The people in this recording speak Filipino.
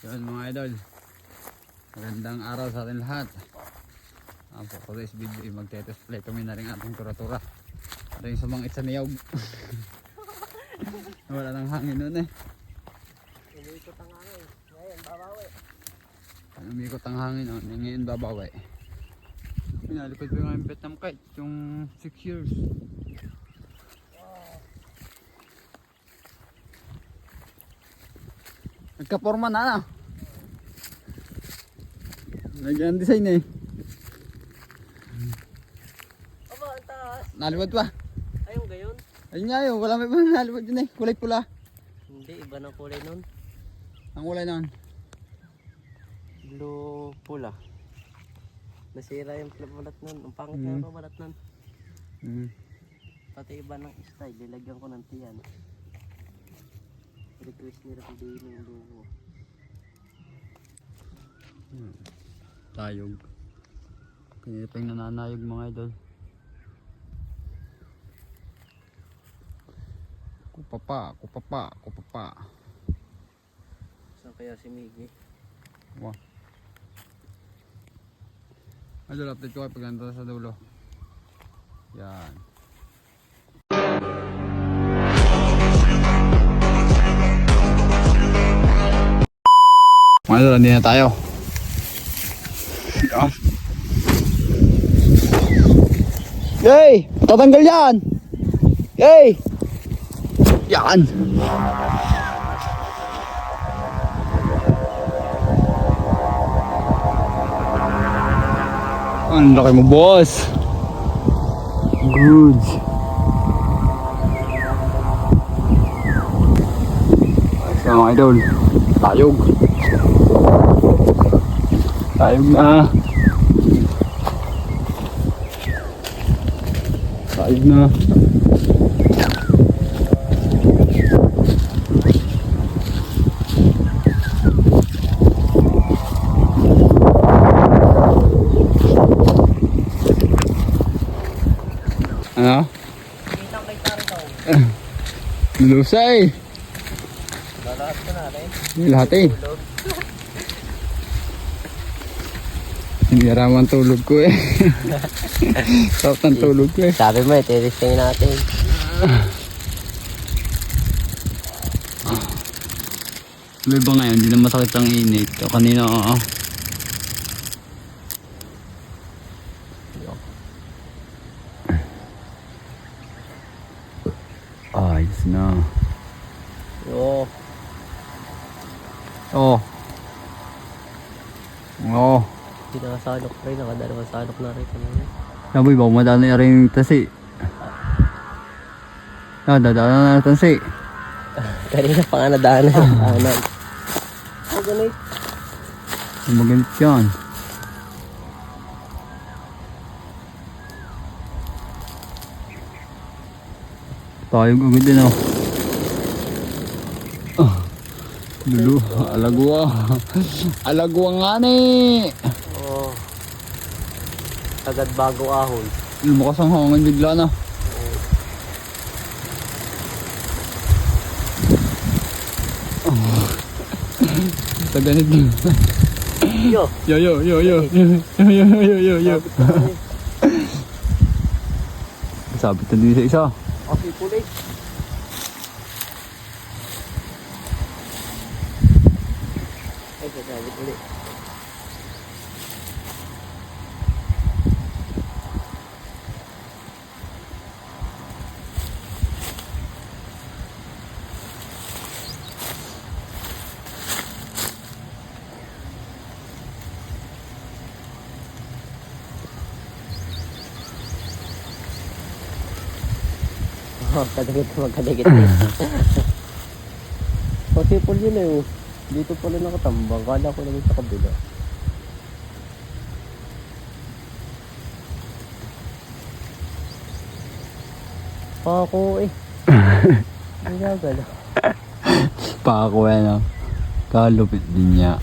Yun mga idol, magandang araw sa atin lahat. For today's video, magte-test play kami na rin ating tura-tura. Ito yung sumangit sa niyog. Wala nang hangin nun eh. Umikot ang hangin, ngayon babawi. Umikot ang hangin, ngayon babawi. Pinalipad ko yung Vietnam kite, yung 6 years. Nagka-forma na na. Nagyan design eh. Aba, ang taas. Nalipad pa. Ayun gayon. Ayun nga yun, wala may pang nalipad yun eh. Kulay pula. Hindi, iba ng kulay nun. Ang kulay nun. Blue pula. Nasira yung balat nun. Ang pangit nga yung balat nun. Pati iba ng style, lilagyan ko ng tiyan. Request nila kung di yung logo. Tayog. Kanina pa yung nananayog mga idol. Kupapa. Saan kaya si Miggy? Wow. Idol, update ko kayo pag nandun sa dulo. Yan. Mga idol, hindi na tayo. Yan. Yay! Tatanggal yan! Yay! Yan! Ang laki mo, boss! Good! Ayos na mga idol. Tayog! Tayog na! Tayog na! Ano? Kitang kay Taro daw. Lulusay! Lalahat ka natin. Lahat eh. Hindi raman tulog ko eh. Sarap ng tulog ko eh. Sabi mo, tiristing natin. Sabi ba ngayon, hindi na masakit ang init. O kanina oo. Ayos na. Oo. Oo. Oo. Hindi nakasalok pa rin. Nakadalawang salok na rin kanina. Sabi ba, madali na rin yung tasi. Dadaan na rin tasi. Kanina pa nga nadaanan sa daanan. Oh, ganit. Maganit yan. Tayog agad din oh. Lulu, alagwa. Alagwa nga ni. Oo. Agad bago ahon. Lumakas ang hangin bigla na. Sa ganit din. Yo. Yo. Sabit na din sa isa. Okay, pulis. Ay, sasabi ulit. Oh, magkadikit. Pati po yun eh. Dito pala nakatambang. Kala ko naman sa kabila. Pako eh. Ang gagala. Pako yan oh. Kalupit din niya.